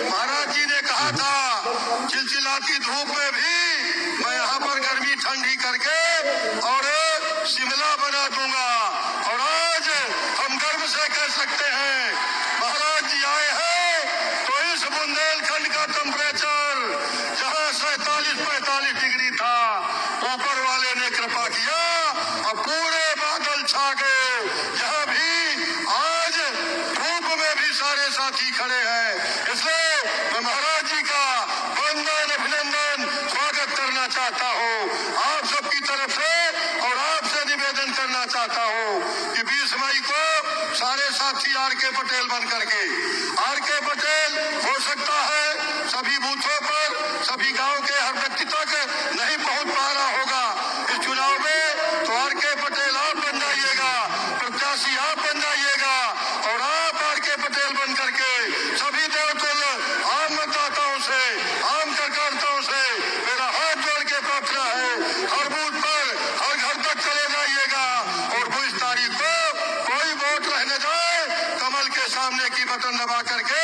महाराज जी ने कहा था चिलचिलाती धूप में भी मैं यहाँ पर गर्मी ठंडी करके और शिमला बना दूंगा। और आज हम गर्व से कह सकते हैं महाराज जी आए हैं तो इस बुंदेलखंड का टेम्परेचर जहाँ 47-45 डिग्री था, ऊपर वाले ने कृपा किया और पूरे बादल छा गए। यहाँ भी आज धूप में भी सारे साथी खड़े हैं। इसलिए मैं महाराज जी का वंदन अभिनंदन स्वागत करना चाहता हूँ आप सबकी तरफ से, और आपसे निवेदन करना चाहता हूँ कि 20 मई को सारे साथी आर.के. पटेल बन करके, आर.के. पटेल हो सकता है सभी बूथों पर, सभी गांव के हर व्यक्ति तक नहीं पहुंच पा रहा होगा इस चुनाव में, तो आर.के. पटेल आप बन जाइएगा, प्रत्याशी आप बन जाइएगा, और आप आर.के. पटेल बन करके सभी देवतुल्य आम मतदाताओं से, आम कार्यकर्ताओं से मेरा हाथ जोड़ के प्रार्थना है, हर बूथ पर हर घर तक चले जाइएगा और 22 तारीख को कोई वोट रहने जाए कमल के सामने की बटन दबा करके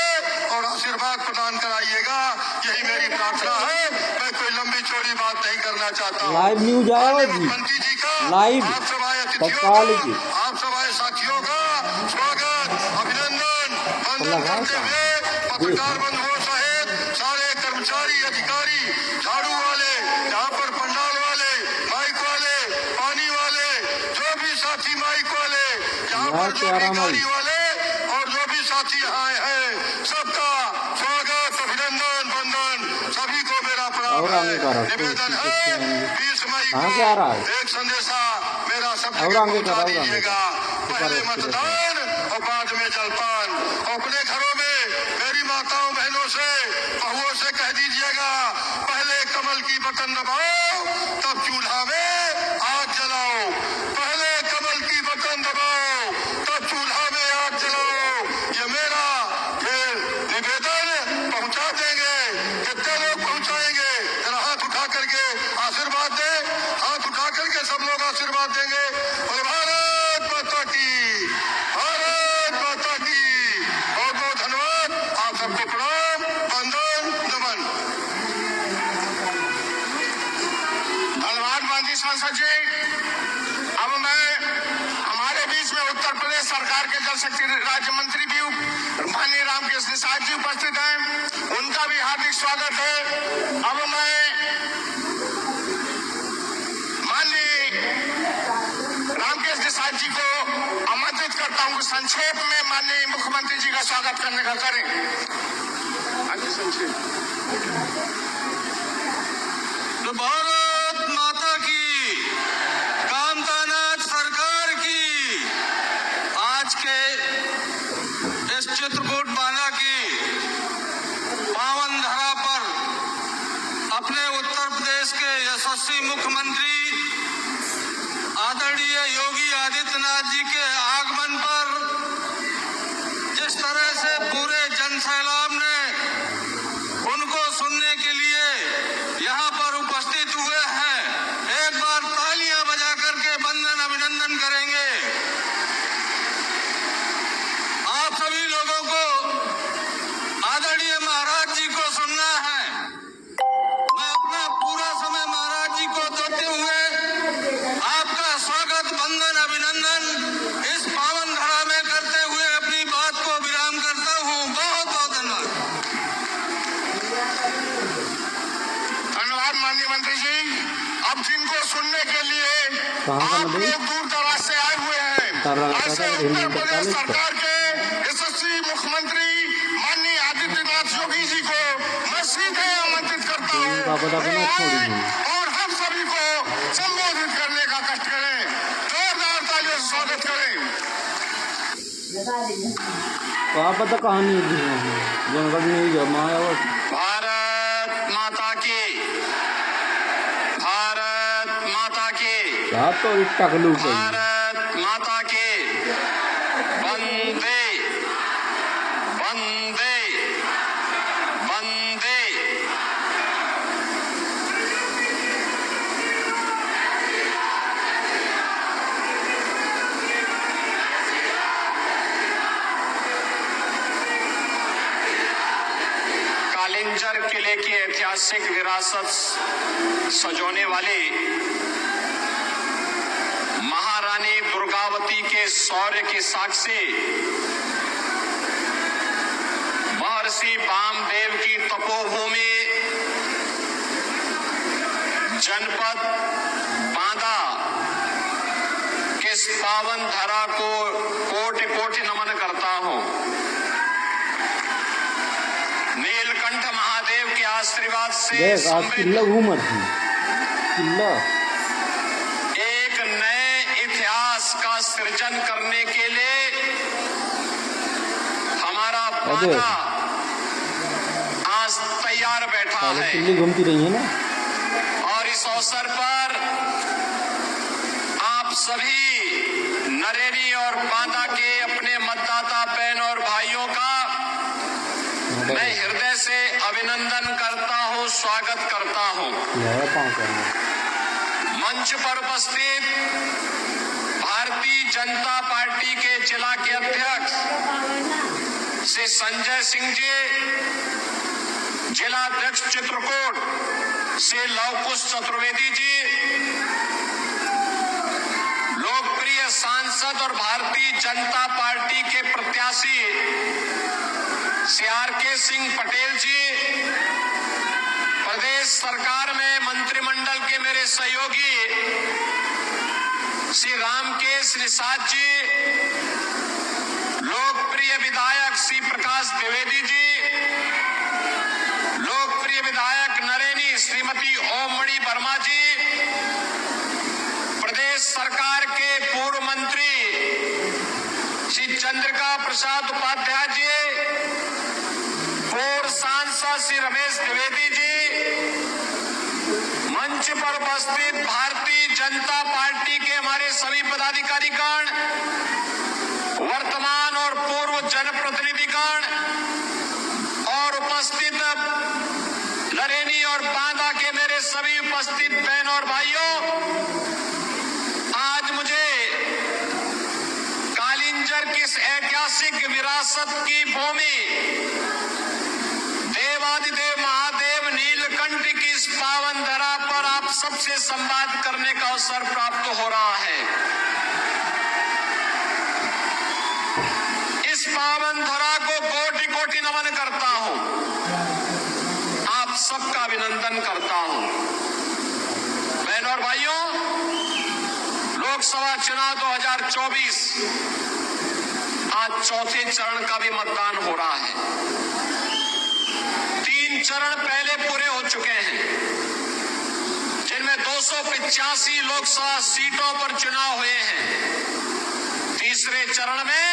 और आशीर्वाद प्रदान कराइएगा। यही मेरी प्रार्थना है। मैं कोई लंबी चौड़ी बात नहीं करना चाहता हूँ। लाइव न्यूज आया मुख्यमंत्री जी का, लाइव आप सब आए अतिथियों का, आप सब आए साथियों का स्वागत अभिनंदन वंदन करते हुए पत्रकार बंधुओं सहित सारे कर्मचारी अधिकारी, झाड़ू वाले, यहाँ पर पंडाल वाले, माइक वाले, पानी वाले, जो भी साथी माइक वाले, यहाँ पर जो भी गाड़ी वाले और जो भी साथी आए हैं, सबका स्वागत अभिनंदन वंदन, सभी को मेरा प्रणाम है, निवेदन है 20 मई को एक संदेशा मेरा सबको पहुंचा दीजिएगा। पहले मतदान और बाद में जलपान। अपने घरों में मेरी माताओं बहनों से, बहुओं से कह दीजिएगा पहले कमल की बटन दबाओ तब चूल्हा में आग जलाओ, पहले कमल की बटन दबाओ तब चूल्हा में आग जलाओ। ये मेरा निवेदन पहुंचा देंगे। कितने लोग पहुंचाएंगे? जरा हाथ उठा करके आशीर्वाद दे, हाथ उठा करके सब लोग आशीर्वाद देंगे। और भारत माता की, भारत माता की बहुत बहुत धन्यवाद। आप सबको प्रणाम वंदन नमन। धन्यवाद माननीय सांसद जी। अब मैं हमारे बीच में उत्तर प्रदेश सरकार के जल शक्ति राज्य मंत्री भी माननीय रामकेश निषाद जी उपस्थित हैं, उनका भी हार्दिक स्वागत है। अब मैं माननीय रामकेश निषाद जी को आमंत्रित करता हूं कि संक्षेप में माननीय मुख्यमंत्री जी का स्वागत करने का करें। संक्षेप। भारत माता की, कामतानाथ सरकार की, आज के इस चित्रकूट बांधा की पावन धरा पर अपने उत्तर प्रदेश के यशस्वी मुख्यमंत्री आदरणीय योगी आदित्यनाथ जी के आगमन पर जिस तरह से पूरे जनसैलाब ने उनको सुनने के लिए यहाँ पर उपस्थित हुए हैं, एक बार तालियां बजा करके वंदन अभिनंदन करेंगे। आप सभी लोगों को आदरणीय महाराज जी को सुनना है। मैं अपना पूरा समय महाराज जी को देते हुए आपका स्वागत वंदन अभिनंदन इस पावन धरा में करते हुए अपनी बात को विराम करता हूँ। बहुत बहुत धन्यवाद। धन्यवाद माननीय मंत्री जी। अब जिनको सुनने के लिए आप लोग दूर दराज से आए हुए हैं, ऐसे उत्तर प्रदेश सरकार के यशस्वी मुख्यमंत्री माननीय आदित्यनाथ योगी जी को मैं सीधे आमंत्रित करता हूँ और हम सभी को संबोधित करने का कष्ट करें। जोरदार तालियों से स्वागत करें। तो आप बता कहानी जंगल में जमाया। भारत माता की, भारत माता की, तो टकलू भारत माता की, वंदे वंदे वंदे। कालिंजर किले की ऐतिहासिक विरासत सजोने वाली महारानी दुर्गावती के शौर्य की साक्षी महर्षि वामदेव की तपोभूमि जनपद बांदा के इस पावन धरा को कोटि कोटि नमन करता हूं। नीलकंठ महादेव के आशीर्वाद से देख आज किल्ला घूमत है किल्ला एक नए इतिहास का सृजन करने के लिए हमारा बांदा आज तैयार बैठा है। किल्ली घूमती रही है ना। और इस अवसर पर आप सभी नरेनी और बांदा के अपने मतदाता बहन और भाइयों का मैं हृदय से अभिनंदन करता हूं, स्वागत करता हूं। मंच पर उपस्थित भारतीय जनता पार्टी के जिला के अध्यक्ष श्री संजय सिंह जी, जिला अध्यक्ष चित्रकूट श्री लवकुश चतुर्वेदी जी, लोकप्रिय सांसद और भारतीय जनता पार्टी के प्रत्याशी श्री आर.के. सिंह पटेल जी, प्रदेश सरकार में मंत्रिमंडल के मेरे सहयोगी श्री रामकेश निषाद जी, लोकप्रिय विधायक श्री प्रकाश द्विवेदी जी, लोकप्रिय विधायक नरेनी श्रीमती ओममणि वर्मा जी, प्रदेश सरकार के पूर्व मंत्री श्री चंद्रिका प्रसाद उपाध्याय जी, पूर्व सांसद श्री रमेश द्विवेदी जी, मंच पर उपस्थित भारतीय जनता पार्टी के हमारे सभी पदाधिकारीगण, वर्तमान और पूर्व जनप्रतिनिधिगण और उपस्थित नरेनी और बांदा के मेरे सभी उपस्थित बहन और भाइयों, आज मुझे कालिंजर की इस ऐतिहासिक विरासत की भूमि देवादिदेव महादेव नीलकंठ की इस पावन धरा पर आप सबसे संवाद करने का अवसर प्राप्त हो रहा है। इस पावन धरा को कोटि कोटि नमन करता हूं, आप सबका अभिनंदन करता हूं। बहनों और भाइयों, लोकसभा चुनाव 2024 आज चौथे चरण का भी मतदान हो रहा है। 3 चरण पहले पूरे हो चुके हैं, जिनमें 285 लोकसभा सीटों पर चुनाव हुए हैं। तीसरे चरण में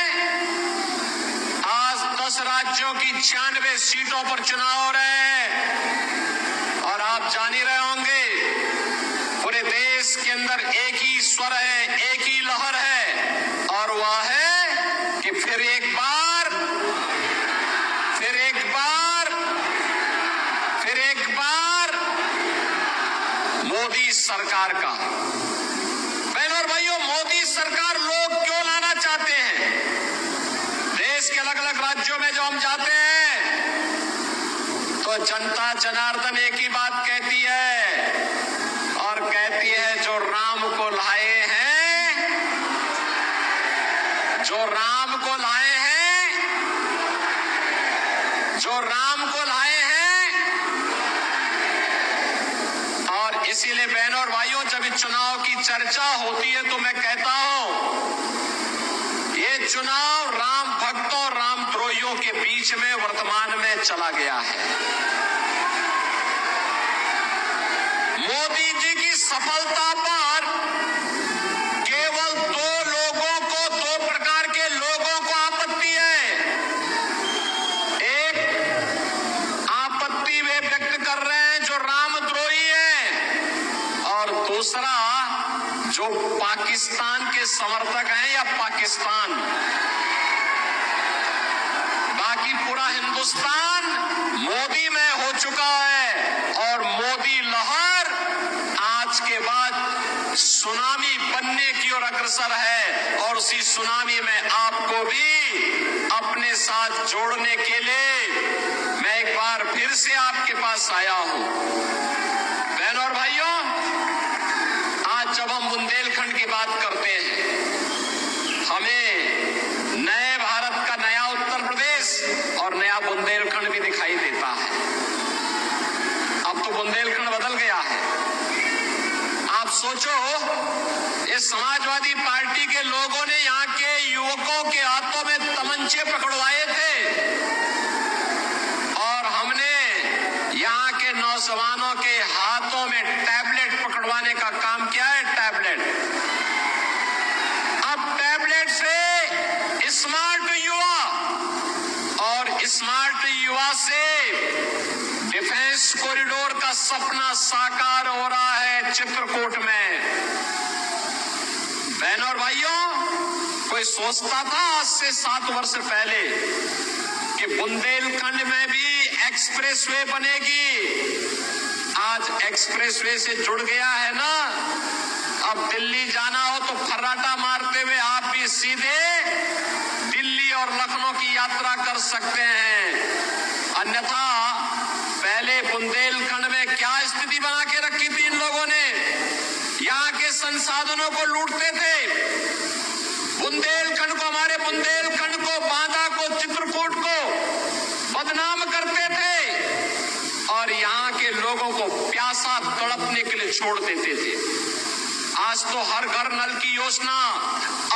आज 10 राज्यों की 96 सीटों पर चुनाव हो रहे हैं। और आप जान ही रहे होंगे, पूरे देश के अंदर एक ही स्वर है, एक ही लहर है, और वह है कि फिर एक बार मोदी सरकार का। बहनों और भाइयों, मोदी सरकार लोग क्यों लाना चाहते हैं? देश के अलग अलग राज्यों में जो हम जाते हैं तो जनता जनार्दन एक ही बात कहती है, और कहती है जो राम को लाए हैं, जो राम को लाए हैं, जो राम को लाए हैं। और इसीलिए बहनों और भाइयों, जब इस चुनाव की चर्चा होती है तो मैं कहता हूं, ये चुनाव राम भक्तों और राम द्रोहियों के बीच में वर्तमान में चला गया है। मोदी जी की सफलता पर केवल 2 प्रकार के लोगों को आपत्ति है। एक, आपत्ति वे व्यक्त कर रहे हैं जो रामद्रोही है, और दूसरा जो पाकिस्तान के समर्थक हैं या पाकिस्तान। बाकी पूरा हिंदुस्तान मोदी में हो चुका है, और मोदी लहर आज के बाद सुनामी बनने की ओर अग्रसर है। और उसी सुनामी में आपको भी अपने साथ जोड़ने के लिए मैं एक बार फिर फिर से आपके पास आया हूं। बहनों और भाइयों, आज जब हम बुंदेलखंड की बात करते हैं, हमें नए भारत का नया उत्तर प्रदेश और नया बुंदेलखंड भी दिखाई देता है। अब तो बुंदेलखंड बदल गया है। आप सोचो, इस समाजवादी पार्टी के लोगों ने यहां के युवकों के हाथों में तमंचे पकड़वाए थे और हमने यहां के नौजवानों के हाथों में टैबलेट पकड़वाने का काम किया है। टैबलेट, अब टैबलेट से स्मार्ट युवा और स्मार्ट युवा से डिफेंस कॉरिडोर का सपना साकार हो रहा है चित्रकूट में। बहनों और भाइयों, कोई सोचता था आज से 7 वर्ष पहले कि बुंदेलखंड में भी एक्सप्रेसवे बनेगी? आज एक्सप्रेसवे से जुड़ गया है ना। अब दिल्ली जाना हो तो फर्राटा मारते हुए आप भी सीधे दिल्ली और लखनऊ की यात्रा कर सकते हैं। अन्यथा पहले बुंदेलखंड में क्या स्थिति बना के रखी थी इन लोगों ने? यहाँ के संसाधनों को लूटते थे। बुंदेलखंड को, हमारे बुंदेलखंड को, बांदा को, चित्रकूट को बदनाम करते थे और यहाँ के लोगों को प्यासा तड़पने के लिए छोड़ देते थे। आज तो हर घर नल की योजना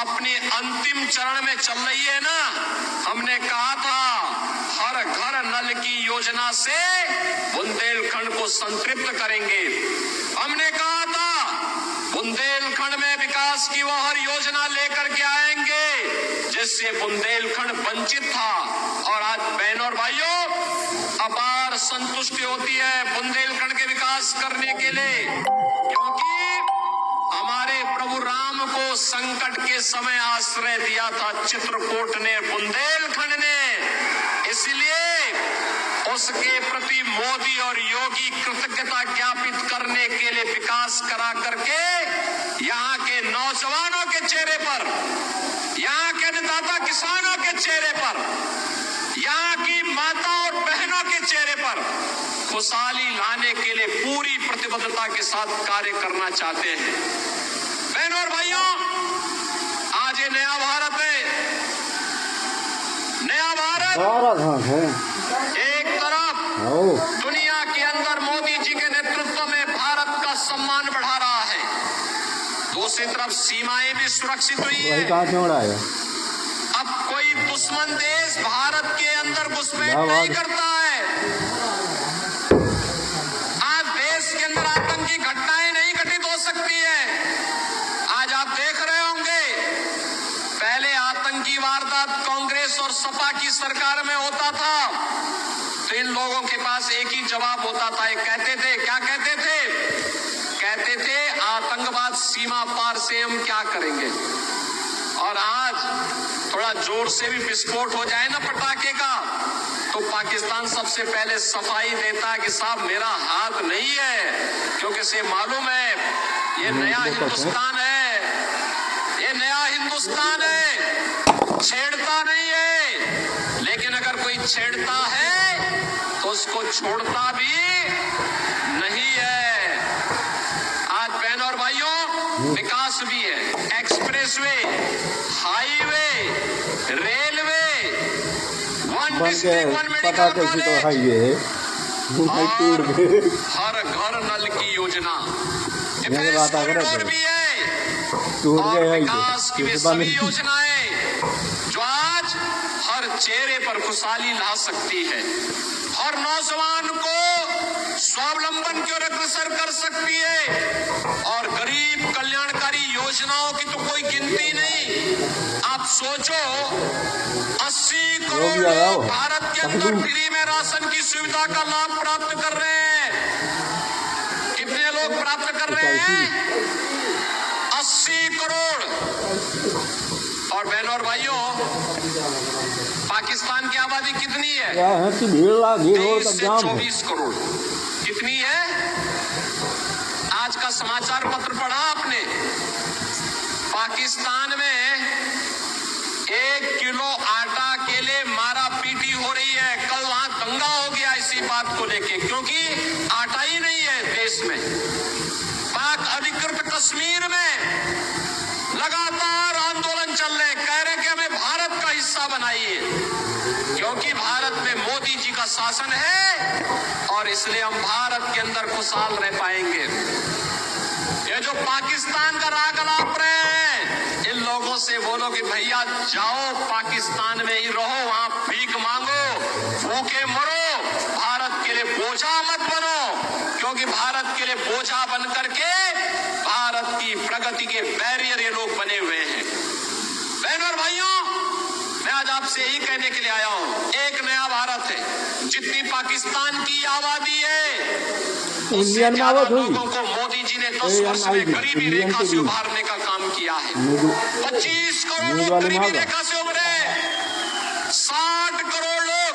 अपने अंतिम चरण में चल रही है ना। हमने कहा था हर घर नल की योजना से बुंदेलखंड को संतृप्त करेंगे। हमने कहा था बुंदेलखंड में विकास की वो हर योजना लेकर के आएंगे जिससे बुंदेलखंड वंचित था। और आज बहनों और भाइयों, अपार संतुष्टि होती है बुंदेलखंड के विकास करने के लिए, क्योंकि हमारे प्रभु राम को संकट के समय आश्रय दिया था चित्रकूट ने, बुंदेलखंड ने। इसलिए उसके प्रति मोदी और योगी कृतज्ञता ज्ञापित करने के लिए विकास करा करके यहाँ के नौजवानों के चेहरे पर, यहाँ के अन्नदाता किसानों के चेहरे पर, यहाँ की माता और बहनों के चेहरे पर खुशहाली लाने के लिए पूरी प्रतिबद्धता के साथ कार्य करना चाहते हैं। बहनों और भाइयों, आज ये नया भारत है। नया भारत है। एक तरफ दुनिया के अंदर मोदी जी के नेतृत्व में भारत का सम्मान बढ़ा रहा है, दूसरी तरफ सीमाएं भी सुरक्षित हुई है। अब कोई दुश्मन देश भारत के अंदर घुसपैठ नहीं करता है। आज देश के अंदर आतंकी घटनाएं नहीं घटित हो सकती है। आज आप देख रहे होंगे, पहले आतंकी वारदात कांग्रेस और सपा की सरकार में होता था तो इन लोगों के पास एक ही जवाब होता था। ये कहते थे, क्या कहते थे? कहते थे आतंकवाद सीमा पार से हम क्या करेंगे। और आज थोड़ा जोर से भी विस्फोट हो जाए ना पटाखे का तो पाकिस्तान सबसे पहले सफाई देता है कि साहब मेरा हाथ नहीं है, क्योंकि इसे मालूम है ये नया हिंदुस्तान है, ये नया हिंदुस्तान है, छेड़ता नहीं है। लेकिन अगर कोई छेड़ता है तो उसको छोड़ता भी नहीं है। आज बहनों और भाइयों, विकास भी है, expressway, highway, railway, one district one medical college, हर घर नल की योजना, डिफेंस कॉरिडोर भी है और विकास की सभी योजनाएं जो आज हर चेहरे पर खुशहाली ला सकती है, हर नौजवान को स्वावलंबन की ओर अग्रसर कर सकती है। और गरीब कल्याणकारी योजनाओं की तो कोई गिनती नहीं। आप सोचो, 80 करोड़ लोग भारत के अंदर फ्री में राशन की सुविधा का लाभ प्राप्त कर रहे हैं। कितने लोग प्राप्त कर रहे हैं? 80 करोड़। और बहनों और भाइयों, पाकिस्तान की आबादी कितनी है? 23 से 24 करोड़। कितनी है? आज का समाचार पत्र पढ़ा आपने? पाकिस्तान में 1 किलो आटा के लिए मारा पीटी हो रही है। कल वहां दंगा हो गया इसी सारी बात को लेके, क्योंकि आटा ही नहीं है देश में। पाक अधिकृत कश्मीर में लगातार आंदोलन चल रहे, कह रहे कि हमें भारत का हिस्सा बनाइए, क्योंकि भारत में मोदी जी का शासन है और इसलिए हम भारत के अंदर खुशहाल रह पाएंगे। ये जो पाकिस्तान का राग अलाप रहे हैं, इन लोगों से बोलो कि भैया जाओ पाकिस्तान में ही रहो, वहां भीख मांगो, भूखे मरो, भारत के लिए बोझा मत बनो, क्योंकि भारत के लिए बोझा बन करके भारत की प्रगति के बैरियर ये लोग बने हुए हैं। बहनों और भाइयों, मैं आज आपसे यही कहने के लिए आया हूं, एक नया भारत है। जितनी पाकिस्तान की आबादी है, इंडियन में आवत हुई, लोगों को मोदी जी ने 10 वर्ष में गरीबी रेखा से उभारने का काम किया है। 25 करोड़ लोग गरीबी रेखा से उभरे, 60 करोड़ लोग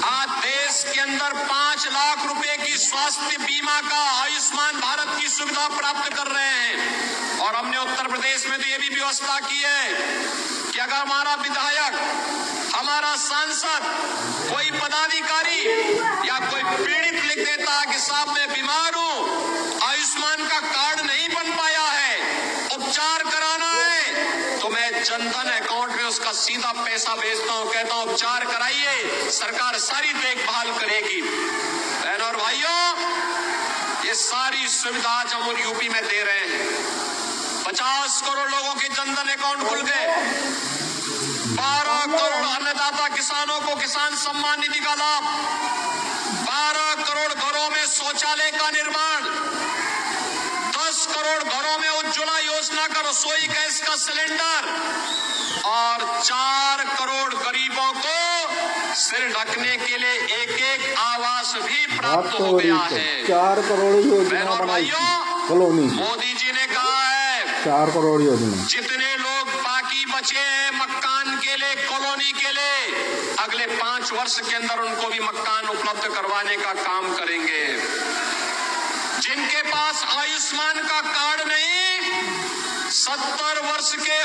आज देश के अंदर 5 लाख रुपए की स्वास्थ्य बीमा का, आयुष्मान भारत की सुविधा प्राप्त कर रहे हैं। और हमने उत्तर प्रदेश में तो ये भी व्यवस्था की है कि अगर हमारा विधायक, हमारा सांसद, कोई पदाधिकारी या कोई पीड़ित लिख देता कि साहब मैं बीमार हूं, आयुष्मान का कार्ड नहीं बन पाया है, उपचार कराना है, तो मैं जनधन अकाउंट में उसका सीधा पैसा भेजता हूं, कहता हूं उपचार कराइए, सरकार सारी देखभाल करेगी। बहनों और भाइयों, ये सारी सुविधा आज हम यूपी में दे रहे हैं। 50 करोड़ लोगों के जनधन अकाउंट खुल गए, 12 करोड़ अन्नदाता किसानों को किसान सम्मान निधि का लाभ, 12 करोड़ घरों में शौचालय का निर्माण, 10 करोड़ घरों में उज्ज्वला योजना का रसोई गैस का सिलेंडर और 4 करोड़ गरीबों को सिर ढकने के लिए एक आवास भी प्राप्त हो गया है। 4 करोड़ योजना बनाई कॉलोनी, मोदी जी ने कहा है 4 करोड़ योजना। जितने लोग बाकी बचे हैं मकान के लिए, कॉलोनी के लिए, अगले 5 वर्ष के अंदर उनको भी मकान उपलब्ध करवाने का काम करेंगे। जिनके पास आयुष्मान का कार्ड नहीं, 70 वर्ष के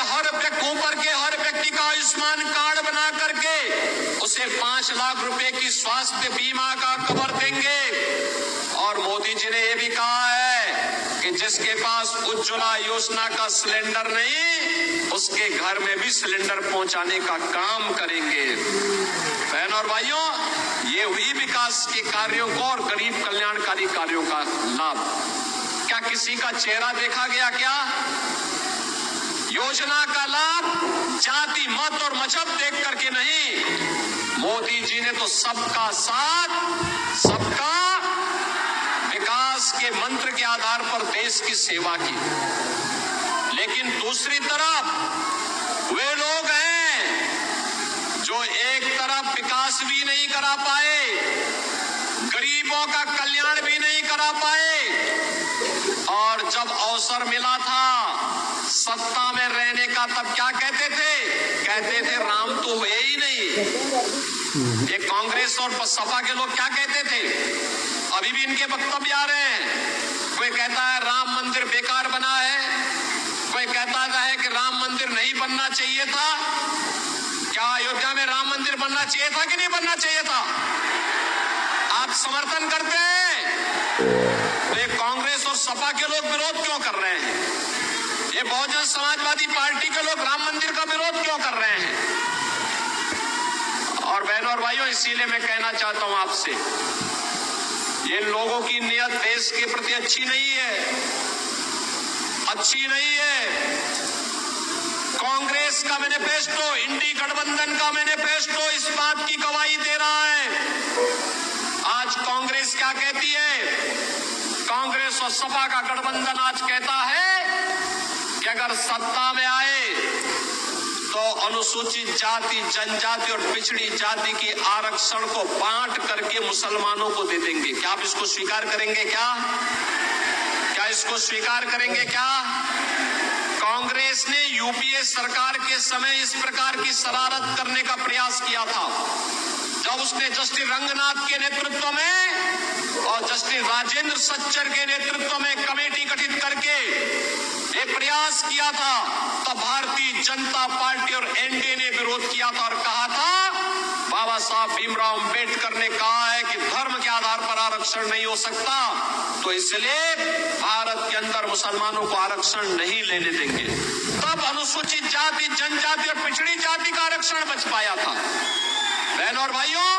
ऊपर के हर व्यक्ति का आयुष्मान कार्ड बना करके उसे 5 लाख रुपए की स्वास्थ्य बीमा का कवर देंगे। और मोदी जी ने यह भी कहा है कि जिसके पास उज्ज्वला योजना का सिलेंडर नहीं, उसके घर में भी सिलेंडर पहुंचाने का काम करेंगे। बहनों और भाइयों, ये हुई विकास के कार्यों को और गरीब कल्याणकारी कार्यों का लाभ। क्या किसी का चेहरा देखा गया? क्या योजना का लाभ जाति, मत और मजहब देख करके नहीं, मोदी जी ने तो सबका साथ, सबका विकास के मंत्र के आधार पर देश की सेवा की। लेकिन दूसरी तरफ वे लोग हैं जो एक तरफ विकास भी नहीं करा पाए, गरीबों का कल्याण भी नहीं करा पाए, और जब अवसर मिला था सत्ता में रहने का, तब क्या कहते थे? कहते थे राम तो हुए ही नहीं। ये कांग्रेस और सपा के लोग क्या कहते थे? अभी भी इनके वक्तव्य आ रहे हैं। कोई कहता है राम मंदिर बेकार बना है, कोई कहता है कि राम मंदिर नहीं बनना चाहिए था। क्या अयोध्या में राम मंदिर बनना चाहिए था कि नहीं बनना चाहिए था? आप समर्थन करते हैं, ये कांग्रेस और सपा के लोग विरोध क्यों कर रहे हैं? ये बहुजन समाजवादी पार्टी के लोग राम मंदिर का विरोध क्यों कर रहे हैं? और बहनों और भाइयों, इसीलिए मैं कहना चाहता हूं आपसे, ये लोगों की नियत देश के प्रति अच्छी नहीं है, अच्छी नहीं है। कांग्रेस का मैनिफेस्टो, इंडी गठबंधन का मैनिफेस्टो इस बात की गवाही दे रहा है। आज कांग्रेस क्या कहती है? कांग्रेस और सपा का गठबंधन आज कहता है कि अगर सत्ता में आए तो अनुसूचित जाति, जनजाति और पिछड़ी जाति की आरक्षण को बांट करके मुसलमानों को दे देंगे। क्या आप इसको स्वीकार करेंगे? क्या इसको स्वीकार करेंगे? क्या कांग्रेस ने यूपीए सरकार के समय इस प्रकार की शरारत करने का प्रयास किया था, जब उसने जस्टिस रंगनाथ के नेतृत्व में और जस्टिस राजेंद्र सच्चर के नेतृत्व में कमेटी गठित करके एक प्रयास किया था, तब भारतीय जनता पार्टी और एनडीए ने विरोध किया था और कहा था, बाबा साहब भीमराव अंबेडकर ने कहा आरक्षण नहीं हो सकता, तो इसलिए भारत के अंदर मुसलमानों को आरक्षण नहीं लेने देंगे। तब अनुसूचित जाति, जनजाति और पिछड़ी जाति का आरक्षण बच पाया था। बहनों और भाइयों,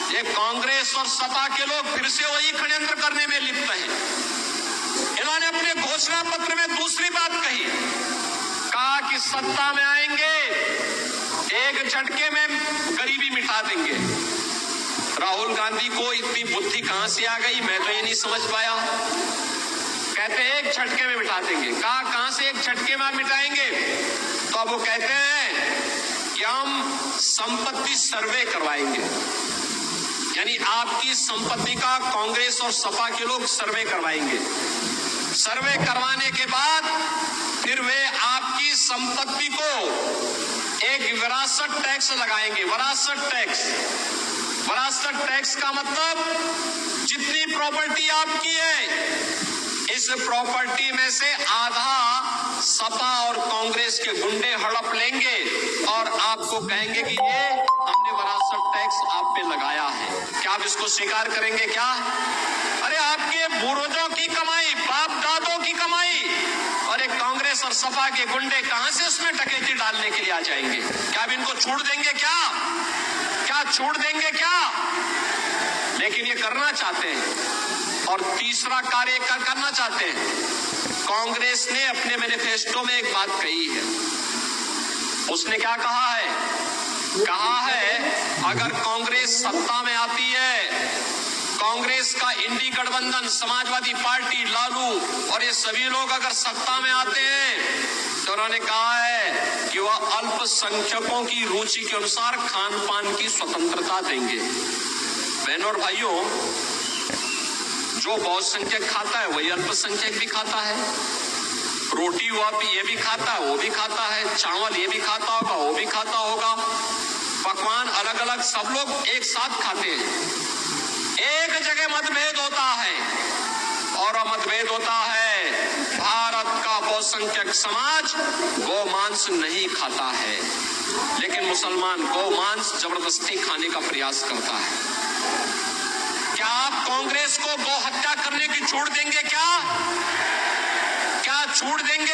ये कांग्रेस और सपा के लोग फिर से वही षड्यंत्र करने में लिप्त हैं। इन्होंने अपने घोषणा पत्र में दूसरी बात कही, कहा कि सत्ता में आएंगे, एक झटके में गरीबी मिटा देंगे। राहुल गांधी को इतनी बुद्धि कहां से आ गई, मैं तो ये नहीं समझ पाया। कहते हैं एक झटके में मिटा देंगे। कहां से एक झटके में मिटाएंगे? तो अब वो कहते हैं कि हम संपत्ति सर्वे करवाएंगे, यानी आपकी संपत्ति का कांग्रेस और सपा के लोग सर्वे करवाएंगे। सर्वे करवाने के बाद फिर वे आपकी संपत्ति को एक विरासत टैक्स लगाएंगे। विरासत टैक्स का मतलब जितनी प्रॉपर्टी आपकी है, इस प्रॉपर्टी में से आधा सपा और कांग्रेस के गुंडे हड़प लेंगे और आपको कहेंगे कि ये हमने विरासत टैक्स आप पे लगाया है। क्या आप इसको स्वीकार करेंगे? क्या अरे आपके पूर्वजों की कमाई, बाप दादों की कमाई, और एक कांग्रेस और सपा के गुंडे कहां से उसमें डकैती डालने के लिए आ जाएंगे? क्या आप इनको छूट देंगे? क्या छूट देंगे? लेकिन ये करना चाहते हैं। और तीसरा कार्य करना चाहते हैं। कांग्रेस ने अपने मैनिफेस्टो में एक बात कही है। उसने क्या कहा है? कहा है अगर कांग्रेस सत्ता में आती है, कांग्रेस का इंडी गठबंधन, समाजवादी पार्टी, लालू और ये सभी लोग अगर सत्ता में आते हैं, तो उन्होंने कहा है कि वह अल्पसंख्यकों की रुचि के अनुसार खान पान की स्वतंत्रता देंगे। बहनों और भाइयों, जो बहुसंख्यक खाता है वही अल्पसंख्यक भी खाता है। रोटी वो ये भी खाता है, वो भी खाता है। चावल ये भी खाता होगा, वो भी खाता होगा। पकवान अलग अलग सब लोग एक साथ खाते हैं। एक जगह मतभेद होता है, और मतभेद होता है भारत का बहुसंख्यक समाज गोमांस नहीं खाता है, लेकिन मुसलमान गोमांस जबरदस्ती खाने का प्रयास करता है। क्या आप कांग्रेस को गौ हत्या करने की छूट देंगे? क्या छूट देंगे?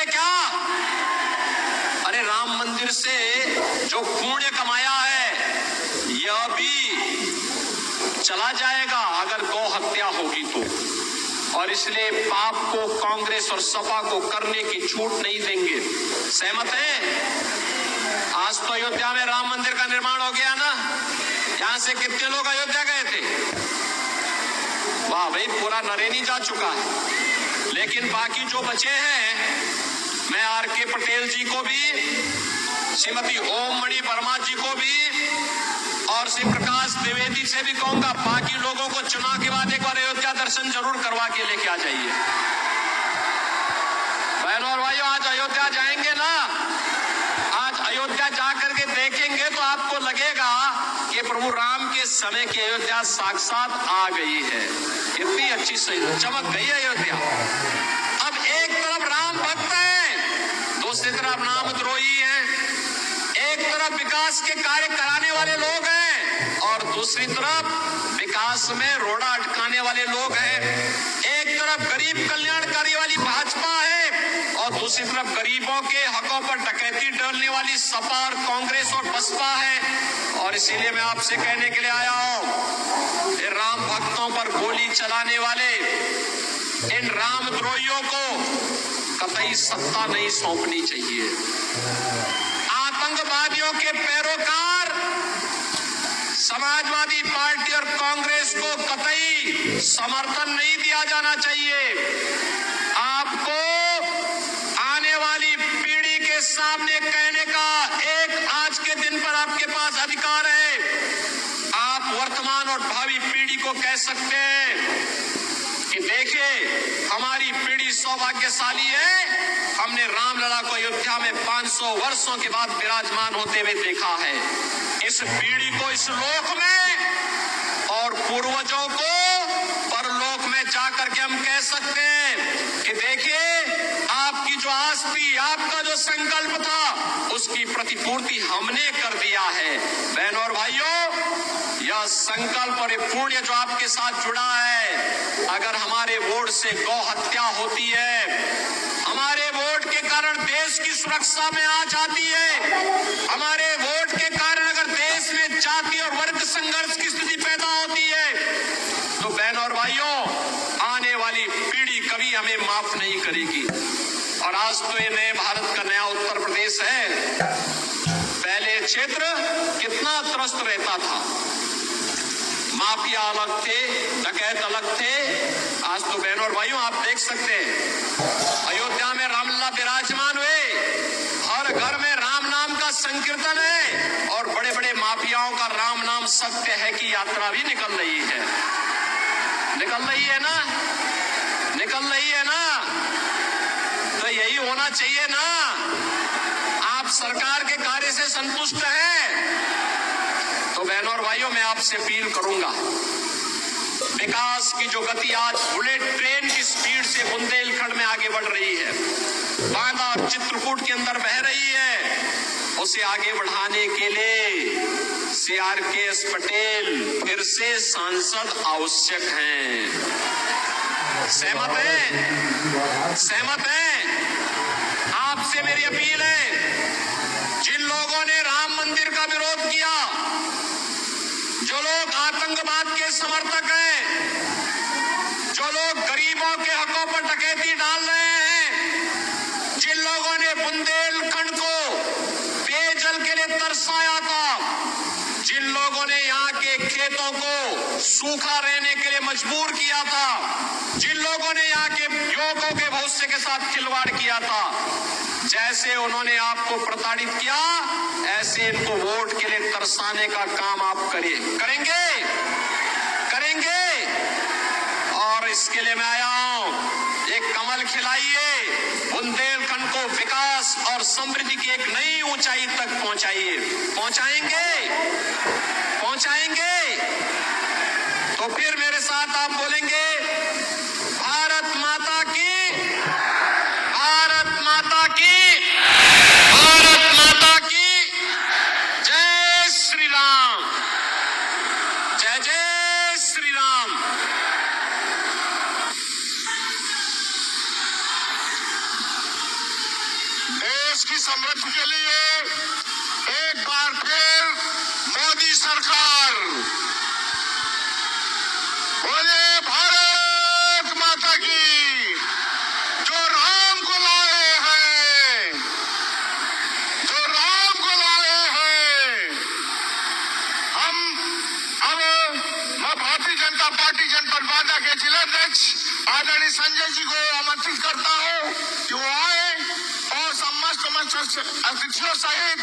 अरे राम मंदिर से जो पुण्य कमाया है, यह भी चला जाएगा अगर गौ हत्या होगी तो। और इसलिए पाप को कांग्रेस और सपा को करने की छूट नहीं देंगे। सहमत है? आज तो अयोध्या में राम मंदिर का निर्माण हो गया ना। यहां से कितने लोग अयोध्या गए थे? वाह भाई, पूरा नरेनी जा चुका है। लेकिन बाकी जो बचे हैं, मैं आर.के. पटेल जी को भी, श्रीमती ओम मणि वर्मा जी को भी और श्री प्रकाश द्विवेदी से भी कहूंगा, बाकी लोगों को चुनाव के बाद एक बार अयोध्या दर्शन जरूर करवा के लेके आ जाइए। बहनों और भाइयों, आज अयोध्या जाएंगे ना, आज अयोध्या जाकर के देखेंगे तो आपको लगेगा कि प्रभु राम के समय की अयोध्या साक्षात आ गई है। इतनी अच्छी सही चमक गई अयोध्या। अब एक तरफ राम भक्त है, दूसरी तरफ नामद्रोही है। एक तरफ विकास के कार्य कराने वाले लोग हैं और दूसरी तरफ विकास में रोड़ा अटकाने वाले लोग हैं। एक तरफ गरीब कल्याणकारी वाली भाजपा है और दूसरी तरफ गरीबों के हकों पर डकैती डालने वाली सपा और कांग्रेस और बसपा है। और इसीलिए मैं आपसे कहने के लिए आया हूं, राम भक्तों पर गोली चलाने वाले इन रामद्रोहियों को कतई सत्ता नहीं सौंपनी चाहिए। आतंकवादियों के पैरोकार समाजवादी पार्टी और कांग्रेस को कतई समर्थन नहीं दिया जाना चाहिए। आपको आने वाली पीढ़ी के सामने कहने का एक आज के दिन पर आपके पास अधिकार है। आप वर्तमान और भावी पीढ़ी को कह सकते हैं कि देखिए, हमारी पीढ़ी सौभाग्यशाली है, हमने रामलला को अयोध्या में 500 वर्षों के बाद विराजमान होते हुए देखा है। इस पीढ़ी को इस लोक में और पूर्वजों को परलोक में जाकर के हम कह सकते हैं कि देखिए, आपकी जो आस थी, आपका जो संकल्प था, उसकी प्रतिपूर्ति हमने कर दिया है। बहनों और भाइयों, यह संकल्प और ये पुण्य जो आपके साथ जुड़ा है, अगर हमारे वोट से गौ हत्या होती है, हमारे वोट के कारण देश की सुरक्षा में आंच आती है, हमारे वोट के कारण अगर देश में जाति और वर्ग संघर्ष की स्थिति पैदा होती है, तो बहनों और भाइयों, आने वाली पीढ़ी कभी हमें माफ नहीं करेगी। और आज तो ये नए भारत का नया उत्तर प्रदेश है। पहले क्षेत्र कितना त्रस्त रहता था, माफिया अलग थे, डकैत अलग थे। आज तो बहनों और भाइयों आप देख सकते हैं, अयोध्या में रामलला विराजमान हुए, हर घर में राम नाम का संकीर्तन है, और बड़े बड़े माफियाओं का राम नाम सत्य है की यात्रा भी निकल रही है। निकल रही है ना, निकल रही है ना। तो यही होना चाहिए ना। आप सरकार के कार्य से संतुष्ट हैं, तो बहनों और भाइयों मैं आपसे अपील करूंगा, विकास की जो गति आज बुलेट ट्रेन की स्पीड से बुंदेलखंड में आगे बढ़ रही है, बांदा और चित्रकूट के अंदर बह रही है, उसे आगे बढ़ाने के लिए CRKS पटेल फिर से सांसद आवश्यक हैं। सहमत हैं? सहमत हैं? आपसे मेरी अपील है, जिन लोगों ने राम मंदिर का विरोध किया, जो लोग आतंकवाद के समर्थक हैं, जो लोग गरीबों के हकों पर डकैती डाल रहे हैं, जिन लोगों ने बुंदेलखंड को पेयजल के लिए तरसाया था, जिन लोगों ने यहाँ के खेतों को सूखा रहने के लिए मजबूर किया था, जिन लोगों ने यहाँ के युवकों के भविष्य के साथ खिलवाड़ किया था, जैसे उन्होंने आपको प्रताड़ित किया, ऐसे इनको वोट के लिए तरसाने का काम आप करेंगे। और इसके लिए मैं आया हूं, एक कमल खिलाइए, बुंदेलखंड को विकास और समृद्धि की एक नई ऊंचाई तक पहुंचाइए। पहुंचाएंगे तो फिर मेरे साथ आप बोलेंगे, भारत माता की, भारत माता की, भारत माता की जय श्री राम, जय जय श्री राम। देश की समृद्धि के लिए एक बार फिर मोदी सरकार, बोले भारत माता की। जो राम को लाए हैं, जो राम को लाए हैं, हम अब भारतीय जनता पार्टी जनपद बांदा के जिलाध्यक्ष आदरणीय संजय जी को आमंत्रित करता हूं कि वो आए और समस्त अतिथियों सहित